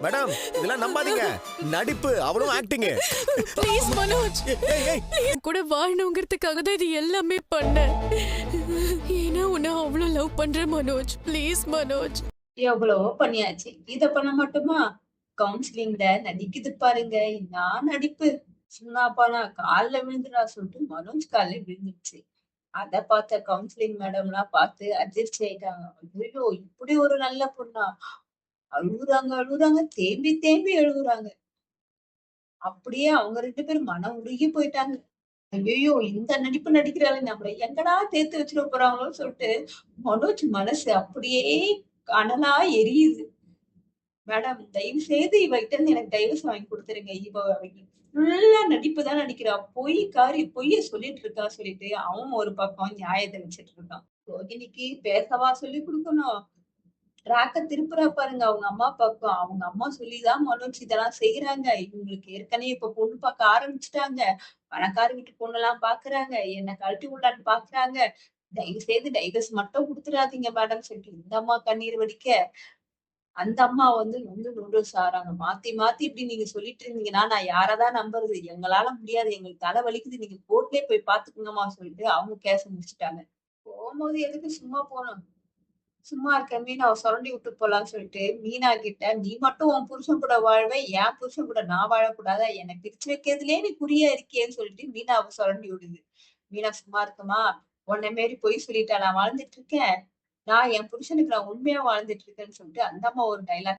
Madam இதெல்லாம் நம்பாதீங்க. நடிப்பு அவளும் ஆக்டிங். ப்ளீஸ் மனோஜ், என் கூட வாழணுங்கிறதுக்காக தான் இது எல்லாமே பண்ணேன். ஏன்னா உன்னை அவ்வளோ லவ் பண்றேன் மனோஜ். ப்ளீஸ் மனோஜ். எவ்வளவோ பண்ணியாச்சு. இத பண்ண மட்டுமா? கவுன்சிலிங்ல நடிக்குது பாருங்க. நான் நடிப்பு. சும்மா போனா கால்ல விழுந்துடா சொல்லிட்டு மனோஜ் கால்ல விழுந்துருச்சு. அத பார்த்த கவுன்சிலிங் மேடம்லாம் பார்த்து அதிர்ச்சி ஆயிட்டாங்க. ஐயோ! இப்படி ஒரு நல்ல பொண்ணா? அழுகுறாங்க, அழுகுறாங்க. தேம்பி தேம்பி அழுகுறாங்க. அப்படியே அவங்க 2 பேரும் மனம் உருகி போயிட்டாங்க. ஐயையோ! இந்த நடிப்பு நடிக்கிறாளே நம்மள எங்கடா சேர்த்து வச்சிட போறாங்களோன்னு சொல்லிட்டு மனோஜ் மனசு அப்படியே அனலா எரியுது. மேடம் தயவு செய்து இவகிட்ட இருந்து எனக்கு டைவர்ஸ் வாங்கி குடுத்துருங்க. இவ ஃபுல்லா நடிப்பு தான் நடிக்கிறா. பொய்ய சொல்லிட்டு இருக்கா சொல்லிட்டு, அவன் ஒரு பக்கம் நியாயத்த வச்சுட்டு இருக்கான். ரோகிணிக்கு பேசவா சொல்லிக் குடுக்கணும்? ட்ராக்க திருப்புறா பாருங்க அவங்க அம்மா பக்கம். அவங்க அம்மா சொல்லிதான் மனோஜ் இதெல்லாம் செய்யறாங்க. இவங்களுக்கு ஏற்கனவே இப்ப பொண்ணு பார்க்க ஆரம்பிச்சுட்டாங்க. பணக்கார வீட்டு பொண்ணெல்லாம் பாக்குறாங்க. என்ன கழட்டி விடலான்னு பாக்குறாங்க. தயவு செய்து டைவர்ஸ் மட்டும் குடுத்துறாதீங்க மேடம் சொல்லிட்டு இந்த அம்மா கண்ணீர் வடிக்க, அந்த அம்மா வந்து நொந்து நொந்து சாறாங்க. மாத்தி மாத்தி இப்படி நீங்க சொல்லிட்டு இருந்தீங்கன்னா, நான் யாரதான் நம்புறது? எங்களால முடியாது. எங்களுக்கு தலை வலிக்குது. நீங்க கோர்ட்லயே போய் பாத்துக்கங்கம்மா சொல்லிட்டு அவங்க கேஸ முடிச்சுட்டாங்க. போம்போது எதுக்கு சும்மா போனோம்? சும்மா இருக்க மீனாவ சொரண்டி விட்டு போலான்னு சொல்லிட்டு, மீனா கிட்ட நீ மட்டும் உன் புருஷன் கூட வாழ்வ, என் புருஷன் கூட நான் வாழக்கூடாதா? என்ன பிரிச்சு வைக்கிறதுலயே நீ குறியா இருக்கியேன்னு சொல்லிட்டு மீனாவ சொரண்டி விடுது. மீனா சும்மா இருக்குமா? உன்ன மாரி பொய் சொல்லிட்டா நான் வாழ்ந்துட்டு இருக்கேன். நான் என் புருஷனுக்கு நான் உண்மையா வாழ்ந்துட்டு இருக்கேன்னு சொல்லிட்டு அந்த அம்மா ஒரு டயலாக்